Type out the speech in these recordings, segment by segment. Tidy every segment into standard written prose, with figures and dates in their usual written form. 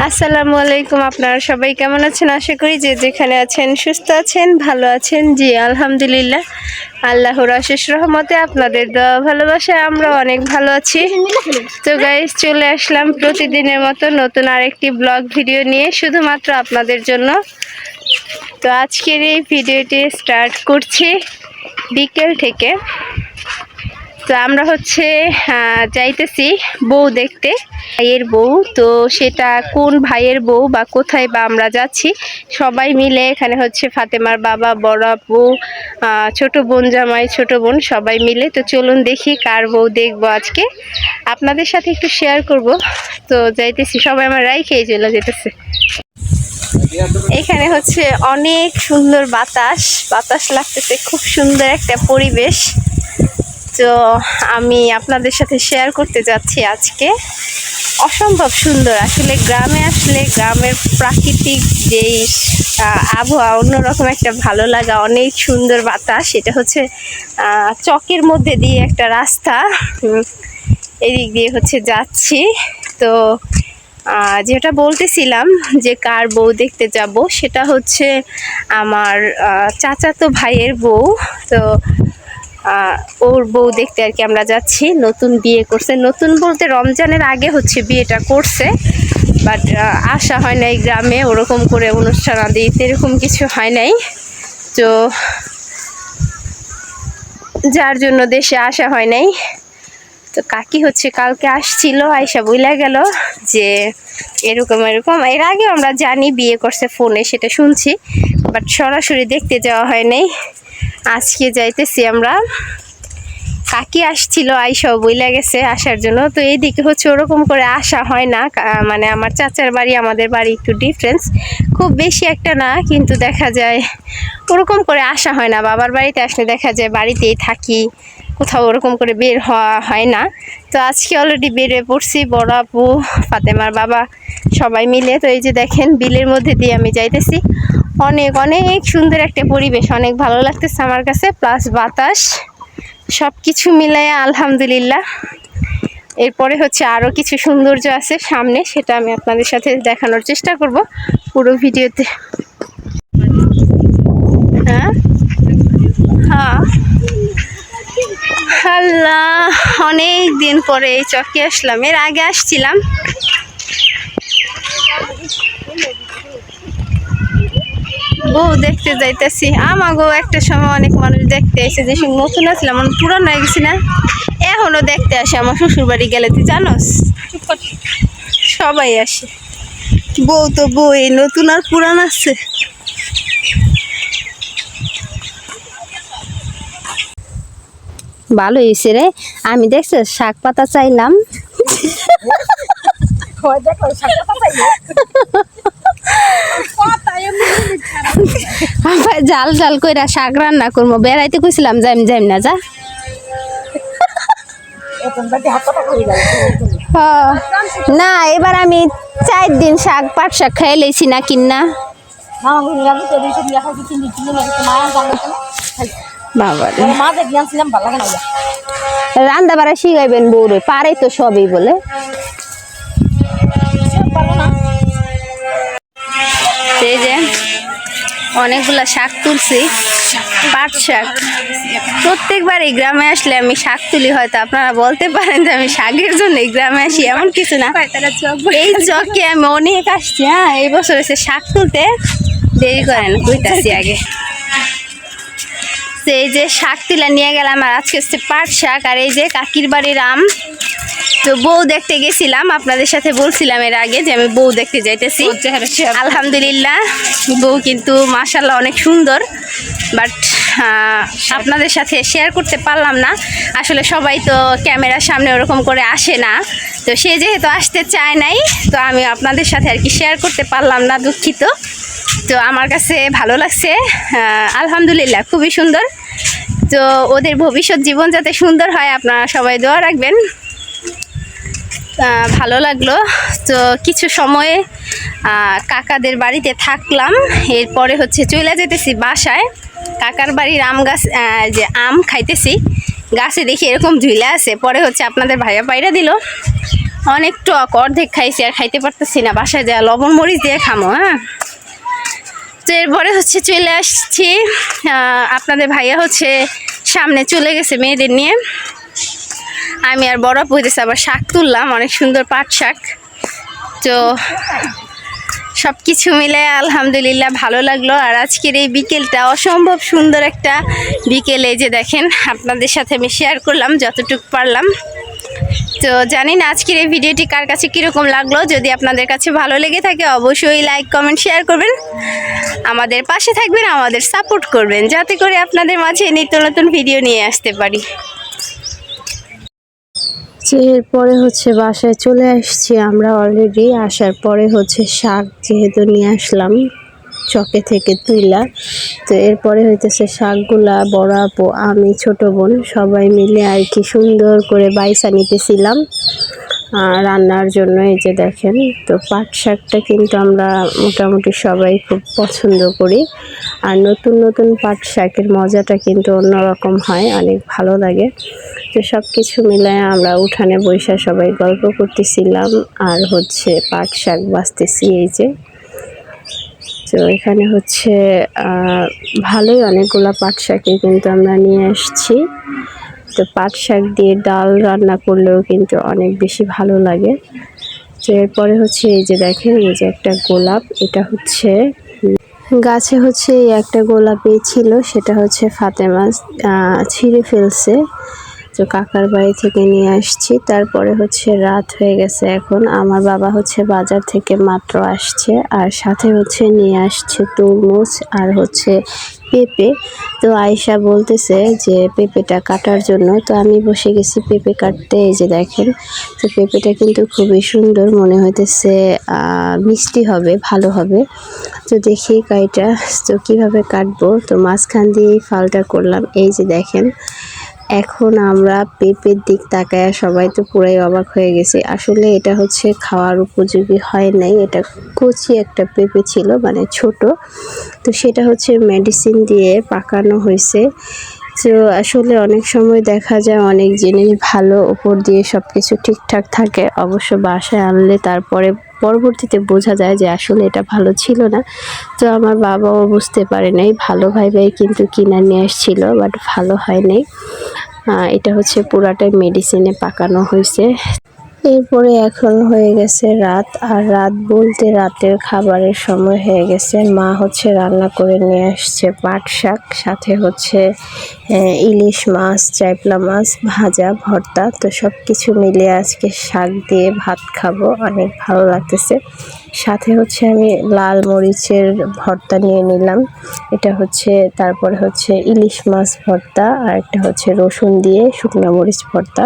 আসসালামু আলাইকুম। আপনারা সবাই কেমন আছেন? আশা করি যে যেখানে আছেন সুস্থ আছেন, ভালো আছেন। জি আলহামদুলিল্লাহ, আল্লাহর অশেষ রহমতে আপনাদের দোয়া ভালোবাসায় আমরা অনেক ভালো আছি। তো গাইস, চলে আসলাম প্রতিদিনের মতো নতুন আরেকটি ব্লগ ভিডিও নিয়ে, শুধুমাত্র আপনাদের জন্য। তো আজকের এই ভিডিওটি স্টার্ট করছি বিকেল থেকে। তো আমরা যাইতেছি বউ দেখতে, ভাইয়ের বউ। তো সেটা কোন ভাইয়ের বউ বা কোথায় বা আমরা যাচ্ছি সবাই মিলে, এখানে ফাতেমার বাবা, বড় আপু, ছোট বোন, জামাই, ছোট বোন সবাই মিলে। তো চলুন দেখি কার বউ দেখবো আজকে, আপনাদের সাথে একটু শেয়ার করব। তো যাইতেছি, সবাই আমার খেয়ে চলে যেতেছে। এখানে অনেক সুন্দর বাতাস লাগতেছে, খুব সুন্দর একটা পরিবেশ। তো আমি আপনাদের সাথে শেয়ার করতে যাচ্ছি আজকে। অসম্ভব সুন্দর আসলে, গ্রামে আসলে গ্রামের প্রাকৃতিক যেই আবহাওয়া, অন্যরকম একটা ভালো লাগা। অনেক সুন্দর বাতাস। এটা চকের মধ্যে দিয়ে একটা রাস্তা, এদিক দিয়ে যাচ্ছি। তো যেটা বলতেছিলাম যে কার বউ দেখতে যাব, সেটা আমার চাচাতো ভাইয়ের বউ। তো ওর বউ দেখতে আর কি আমরা যাচ্ছি। নতুন বিয়ে করছে, নতুন বলতে রমজানের আগে বিয়েটা করছে, বাট আসা হয় নাই গ্রামে, ওরকম করে অনুষ্ঠান আদি এরকম কিছু হয় নাই। তো যার জন্য দেশে আসা হয় নাই। তো কাকি কালকে আসছিল, আয়সা বইলা গেল যে এরকম এরকম। এর আগে আমরা জানি বিয়ে করছে, ফোনে সেটা শুনছি, বাট সরাসরি দেখতে যাওয়া হয় নাই। আজকে যাইতেছি আমরা। কাকি আসছিল, আয়সাও বইলা গেছে আসার জন্য। তো এইদিকে ওরকম করে আসা হয় না, মানে আমার চাচার বাড়ি আমাদের বাড়ি একটু ডিফারেন্স, খুব বেশি একটা না, কিন্তু দেখা যায় ওরকম করে আসা হয় না। বাবার বাড়িতে আসলে দেখা যায় বাড়িতেই থাকি, কোথাও ওরকম করে বের হওয়া হয় না। তো আজকে অলরেডি বেরিয়ে পড়ছি, বড় আপু, ফাতেমার বাবা সবাই মিলে। তো এই যে দেখেন, বিলের মধ্যে দিয়ে আমি যাইতেছি। অনেক অনেক সুন্দর একটা পরিবেশ, অনেক ভালো লাগতেছে আমার কাছে, প্লাস বাতাস, সব কিছু মিলাইয়া আলহামদুলিল্লাহ। এরপরে আরও কিছু সৌন্দর্য আছে সামনে, সেটা আমি আপনাদের সাথে দেখানোর চেষ্টা করব পুরো ভিডিওতে। হ্যাঁ হ্যাঁ, আল্লাহ, অনেক দিন পরে এই চকে আসলাম। এর আগে আসছিলাম। বউ দেখতে যাইতেছি। আমাগো একটা সময় অনেক মানুষ দেখতে এসে, যে নতুন আসলাম, পুরানো হয়ে গেছি না, এখনো দেখতে আসে। আমার শ্বশুর বাড়ি গেলে তুই জানোস, সবাই আসে। বউ তো বউ, এই নতুন আর পুরান আছে। ভালো হয়েছে রে, আমি দেখছি শাক পাতা চাইলাম, জাল জাল কইরা শাক রান্না করবো। বেড়াইতে কইছিলাম যাইম যাইম না, যা। না, এবার আমি 4 দিন পাট শাক খাই লেছি না কিনা। রান্না বাড়া শিখাইবেন বউরে, পারে তো সবই বলে। এই যে অনেকগুলা শাক তুলছি, পাট শাক। প্রত্যেকবারই গ্রামে আসলে আমি শাক তুলি, হয়তো আপনারা বলতে পারেন যে আমি শাকের জন্য গ্রামে আসি, এমন কিছু না। এই চকে আমি অনেক আসছি। হ্যাঁ, এই বছর শাক তুলতে দেরি করেন, কইতাছি আগে। এই যে শাক তুলে নিয়ে গেলাম, আর আজকে পাট শাক, আর এই যে কাকির বাড়ির আম। তো বউ দেখতে গেছিলাম, আপনাদের সাথে বলছিলাম এর আগে যে আমি বউ দেখতে যাইতেছি। আলহামদুলিল্লাহ, বউ কিন্তু মাশাআল্লাহ অনেক সুন্দর, বাট আপনাদের সাথে শেয়ার করতে পারলাম না। আসলে সবাই তো ক্যামেরার সামনে ওরকম করে আসে না, তো সে যেহেতু আসতে চায় নাই, তো আমি আপনাদের সাথে আর কি শেয়ার করতে পারলাম না, দুঃখিত। তো আমার কাছে ভালো লাগছে, আলহামদুলিল্লাহ, খুবই সুন্দর। তো ওদের ভবিষ্যৎ জীবন যাতে সুন্দর হয়, আপনারা সবাই দোয়া রাখবেন। ভালো লাগলো। তো কিছু সময়ে কাকাদের বাড়িতে থাকলাম, এরপরে চলে যেতেছি বাসায়। কাকার বাড়ির আম গাছ, যে আম খাইতেছি, গাছে দেখি এরকম ঝুলে আছে। পরে আপনাদের ভাইয়া পায়রা দিল, অনেক টক, অর্ধেক খাইছি আর খাইতে পারতেছি না, বাসায় দেওয়া লবণ মরিচ দিয়ে খামো। হ্যাঁ, তো এরপরে হচ্ছে চলে আসছি, আপনাদের ভাইয়া হচ্ছে সামনে চলে গেছে মেয়েদের নিয়ে। আমি আর বড় আপু হইতেছে আবার শাক তুললাম, অনেক সুন্দর পাট শাক। তো সব কিছু মিলে আলহামদুলিল্লাহ ভালো লাগলো। আর আজকের এই বিকেলটা অসম্ভব সুন্দর একটা বিকেলে, যে দেখেন আপনাদের সাথে আমি শেয়ার করলাম যতটুকু পারলাম। তো জানি না আজকের এই ভিডিওটি কার কাছে কীরকম লাগলো। যদি আপনাদের কাছে ভালো লেগে থাকে অবশ্যই লাইক কমেন্ট শেয়ার করবেন, আমাদের পাশে থাকবেন, আমাদের সাপোর্ট করবেন, যাতে করে আপনাদের মাঝে নিত্য নতুন ভিডিও নিয়ে আসতে পারি। এরপরে হচ্ছে বাসায় চলে আসছি আমরা অলরেডি। আসার পরে হচ্ছে শাক যেহেতু নিয়ে আসলাম চকে থেকে তুইলা, তো এরপরে হইতেছে শাকগুলা বড় আপু, আমি, ছোট বোন সবাই মিলে আর কি সুন্দর করে বাইসা নিতেছিলাম রান্নার জন্য। এই যে দেখেন, তো পাট শাকটা কিন্তু আমরা মোটামুটি সবাই খুব পছন্দ করি। আর নতুন নতুন পাট শাকের মজাটা কিন্তু অন্যরকম হয়, অনেক ভালো লাগে। তো সব কিছু মিলায় আমরা উঠানে বৈশা সবাই গল্প করতেছিলাম আর হচ্ছে পাট শাক বাছতেছি। এই যে, তো এখানে হচ্ছে ভালোই অনেকগুলা পাট শাকই কিন্তু আমরা নিয়ে আসছি। তো পাট শাক দিয়ে ডাল রান্না করলেও কিন্তু অনেক বেশি ভালো লাগে। তো এরপরে হচ্ছে এই যে দেখেন, এই যে একটা গোলাপ, এটা হচ্ছে গাছে হচ্ছে একটা গোলাপই ছিল, সেটা হচ্ছে ফাতেমা ছিঁড়ে ফেলছে। তো কাকার বাড়ি থেকে নিয়ে আসছি। তারপরে হচ্ছে রাত হয়ে গেছে এখন, আমার বাবা হচ্ছে বাজার থেকে মাত্র আসছে, আর সাথে হচ্ছে নিয়ে আসছে তরমুজ আর হচ্ছে পেঁপে। তো আয়শা বলতেছে যে পেঁপেটা কাটার জন্য, তো আমি বসে গেছি পেঁপে কাটতে। এই যে দেখেন, তো পেঁপেটা কিন্তু খুবই সুন্দর, মনে হইতেছে মিষ্টি হবে, ভালো হবে। তো দেখি কাইটা তো কিভাবে কাটবো, তো মাঝখান দিয়েই ফালটা করলাম। এই যে দেখেন, এখন আমরা পেঁপের দিক তাকায় সবাই তো পুরাই অবাক হয়ে গেছে। আসলে এটা হচ্ছে খাওয়ার উপযোগী হয় নাই, এটা কচি একটা পেঁপে ছিল, মানে ছোট। তো সেটা হচ্ছে মেডিসিন দিয়ে পাকানো হয়েছে। তো আসলে অনেক সময় দেখা যায় অনেক জিনিস ভালো, উপর দিয়ে সব কিছু ঠিকঠাক থাকে, অবশ্য বাসায় আনলে তারপরে পরবর্তীতে বোঝা যায় যে আসলে এটা ভালো ছিল না। তো আমার বাবাও বুঝতে পারে নাই, ভালো ভাই কিন্তু কিনে নিয়ে আসছিল, বাট ভালো হয় নাই। এটা হচ্ছে পুরাটাই মেডিসিনে পাকানো হয়েছে। এরপরে এখন হয়ে গেছে রাত, আর রাত বলতে রাতের খাবারের সময় হয়ে গেছে। মা হচ্ছে রান্না করে নিয়ে আসছে পাট শাক, সাথে হচ্ছে ইলিশ মাছ, চাইপলা মাছ ভাজা, ভর্তা। তো সব কিছু মিলিয়ে আজকে শাক দিয়ে ভাত খাবো, অনেক ভালো লাগতেছে। সাথে হচ্ছে আমি লাল মরিচের ভর্তা নিয়ে নিলাম, এটা হচ্ছে। তারপরে হচ্ছে ইলিশ মাছ ভর্তা, আর একটা হচ্ছে রসুন দিয়ে শুকনো মরিচ ভর্তা,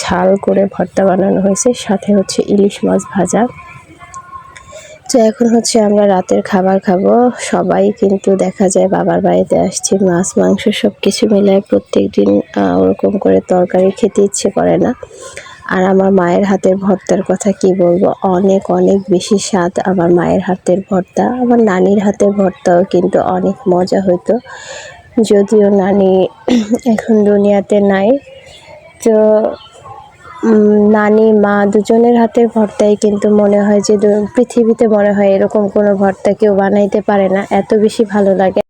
ঝাল করে ভর্তা বানানো হয়েছে, সাথে হচ্ছে ইলিশ মাছ ভাজা। তো এখন হচ্ছে আমরা রাতের খাবার খাবো। সবাই কিন্তু দেখা যায় বাবার বাড়িতে আসছি, মাছ মাংস সব কিছু মিলায় প্রত্যেক দিন ওরকম করে তরকারি খেতে ইচ্ছে করে না। আর আমার মায়ের হাতের ভর্তার কথা কি বলবো, অনেক অনেক বেশি স্বাদ আমার মায়ের হাতের ভর্তা। আমার নানির হাতের ভর্তাও কিন্তু অনেক মজা হতো, যদিও নানি এখন দুনিয়াতে নাই। তো নানি মা দুজনের হাতের ভর্তাই কিন্তু মনে হয় যে পৃথিবীতে মনে হয় এরকম কোনো ভর্তা কেউ বানাইতে পারে না, এত বেশি ভালো লাগে।